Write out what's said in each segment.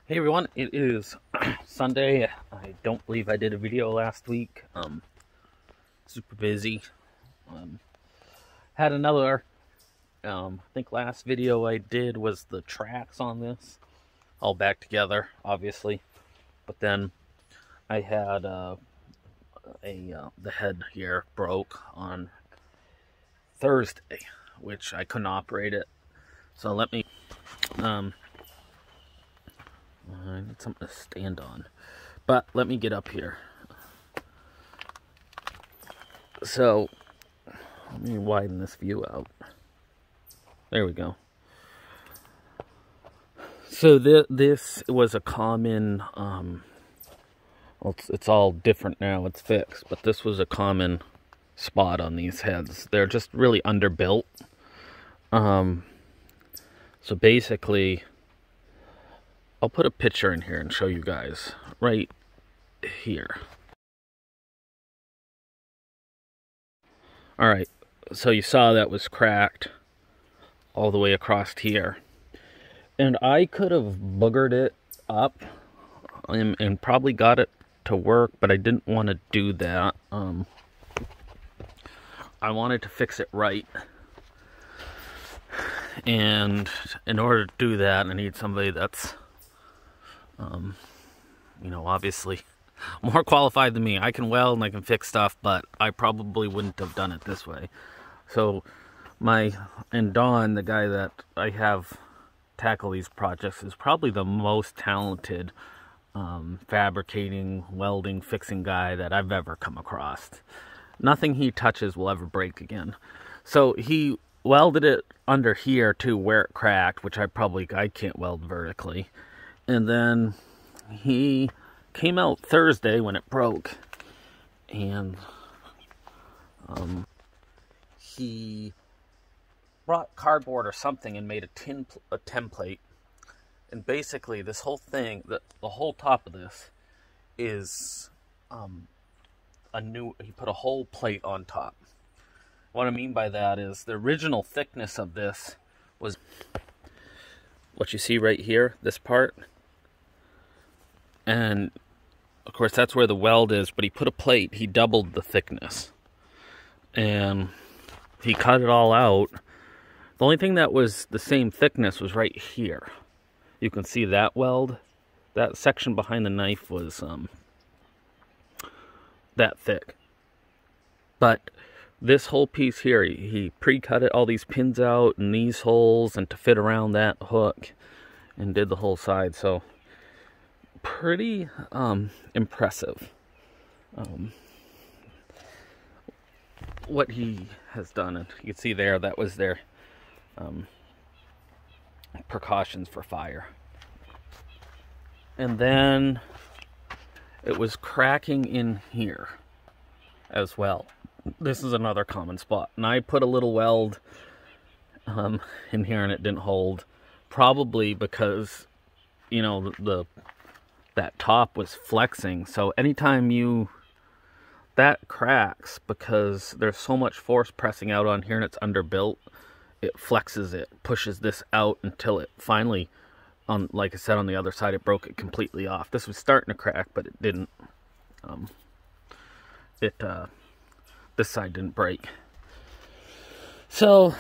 Hey everyone, it is Sunday. I don't believe I did a video last week. Super busy. Had another, I think last video I did was the tracks on this. All back together, obviously. But then I had the head here broke on Thursday, which I couldn't operate it. So let me, I need something to stand on. But let me get up here. So, let me widen this view out. There we go. So this was a common, well, it's all different now, it's fixed, but this was a common spot on these heads. They're just really underbuilt. So basically, I'll put a picture in here and show you guys right here. All right, so you saw that was cracked all the way across here. And I could have boogered it up and probably got it to work, but I didn't want to do that. I wanted to fix it right. And in order to do that, I need somebody that's, you know, obviously more qualified than me. I can weld and I can fix stuff, but I probably wouldn't have done it this way. So Don, the guy that I have tackle these projects, is probably the most talented fabricating, welding, fixing guy that I've ever come across. Nothing he touches will ever break again. So he welded it under here to where it cracked, which I can't weld vertically. And then he came out Thursday when it broke, and he brought cardboard or something and made a template. And basically this whole thing, the whole top of this is he put a whole plate on top. What I mean by that is the original thickness of this was what you see right here, this part. And of course that's where the weld is, but he put a plate, he doubled the thickness. And he cut it all out. The only thing that was the same thickness was right here. You can see that weld. That section behind the knife was that thick. But this whole piece here, he pre-cut it, all these pins out and these holes, and to fit around that hook, and did the whole side. So pretty impressive what he has done. And you can see there, that was their precautions for fire. And then it was cracking in here as well. This is another common spot, and I put a little weld in here and it didn't hold, probably because, you know, that top was flexing. So anytime that cracks, because there's so much force pressing out on here and it's underbuilt, it flexes it, pushes this out until it finally, like I said, on the other side, it broke it completely off. This was starting to crack, but it didn't. This side didn't break. So,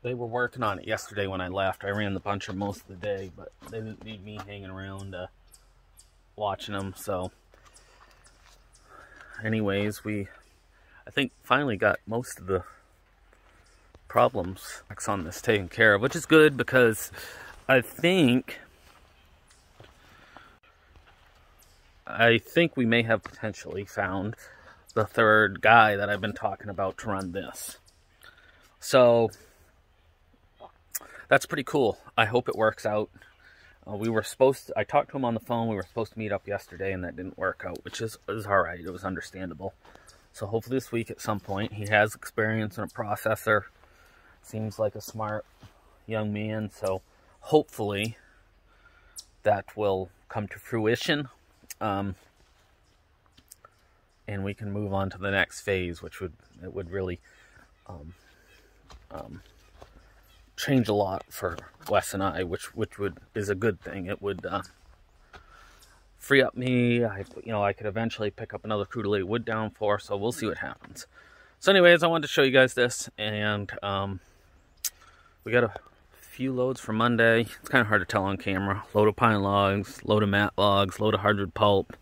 they were working on it yesterday when I left. I ran the buncher most of the day, but they didn't need me hanging around watching them. So, anyways, I think finally got most of the problems on this taken care of, which is good, because I think we may have potentially found the third guy that I've been talking about to run this. So that's pretty cool. I hope it works out. I talked to him on the phone. We were supposed to meet up yesterday, and that didn't work out, which is all right. It was understandable. So hopefully this week at some point. He has experience in a processor. Seems like a smart young man. So hopefully that will come to fruition. And we can move on to the next phase, which would really change a lot for Wes and I, which is a good thing. It would free up me. I could eventually pick up another crew to lay wood down for, so we'll see what happens. So anyways, I wanted to show you guys this, and we got a few loads for Monday. It's kind of hard to tell on camera. Load of pine logs, load of mat logs, load of hardwood pulp,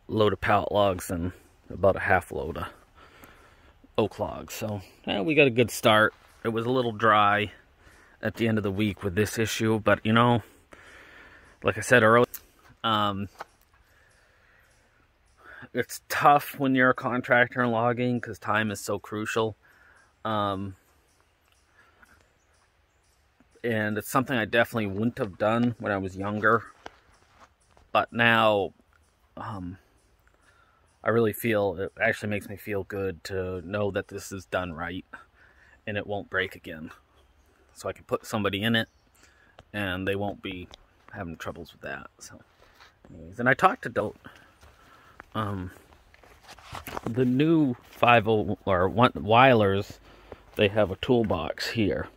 load of pallet logs, and about a half load of oak logs. So we got a good start. It was a little dry at the end of the week with this issue, but you know, like I said earlier, it's tough when you're a contractor in logging because time is so crucial. And it's something I definitely wouldn't have done when I was younger. But now, I really feel, it actually makes me feel good to know that this is done right and it won't break again. So I can put somebody in it and they won't be having troubles with that. So anyways, and I talked to the new 50 or Weilers, they have a toolbox here.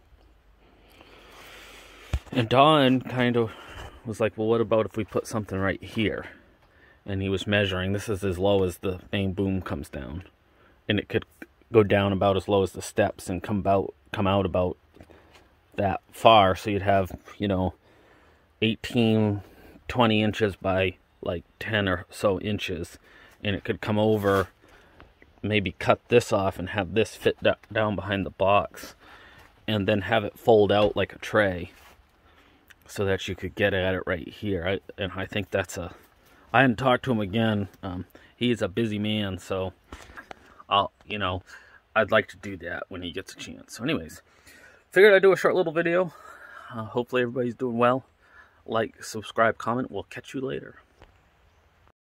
And Don kind of was like, well, what about if we put something right here? And he was measuring. This is as low as the main boom comes down. And it could go down about as low as the steps and come out about that far. So you'd have, you know, 18, 20 inches by like 10 or so inches. And it could come over, maybe cut this off and have this fit down behind the box. And then have it fold out like a tray, so that you could get at it right here. I think that's I hadn't talked to him again. He's a busy man, so I'd like to do that when he gets a chance. So anyways, figured I'd do a short little video. Hopefully everybody's doing well. Like, subscribe, comment. We'll catch you later.